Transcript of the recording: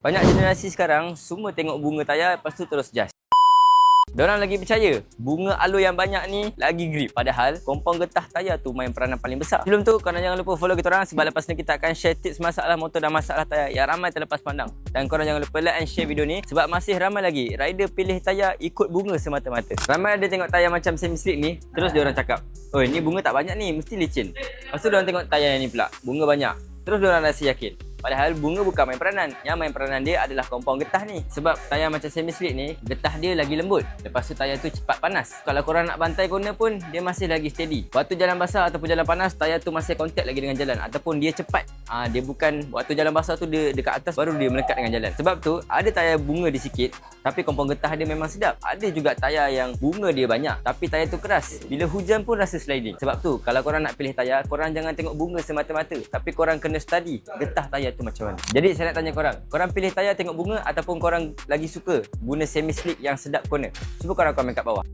Banyak generasi sekarang semua tengok bunga tayar lepas tu terus just. Diorang lagi percaya bunga aloe yang banyak ni lagi grip. Padahal kompon getah tayar tu main peranan paling besar. Sebelum tu korang jangan lupa follow kita orang sebab lepas ni kita akan share tips masalah motor dan masalah tayar yang ramai terlepas pandang. Dan korang jangan lupa like and share video ni sebab masih ramai lagi rider pilih tayar ikut bunga semata-mata. Ramai ada tengok tayar macam semi slick ni, terus diorang cakap, "Oi, ni bunga tak banyak ni, mesti licin." Lepas tu diorang tengok tayar yang ni pula, bunga banyak. Terus diorang rasa yakin. Padahal bunga bukan main peranan. Yang main peranan dia adalah kompon getah ni. Sebab tayar macam semi slick ni, getah dia lagi lembut. Lepas tu tayar tu cepat panas. Kalau korang nak bantai corner pun, dia masih lagi steady. Waktu jalan basah ataupun jalan panas, tayar tu masih contact lagi dengan jalan. Ataupun dia cepat. Dia bukan waktu jalan basah tu dia dekat atas baru dia melekat dengan jalan. Sebab tu ada tayar bunga dia sikit, tapi kompon getah dia memang sedap. Ada juga tayar yang bunga dia banyak, tapi tayar tu keras. Bila hujan pun rasa sliding. Sebab tu kalau korang nak pilih tayar, korang jangan tengok bunga semata-mata, tapi korang kena study getah tayar tu macam mana. Jadi saya nak tanya korang pilih tayar tengok bunga ataupun korang lagi suka guna semi slick yang sedap corner? Cuba korang komen kat bawah.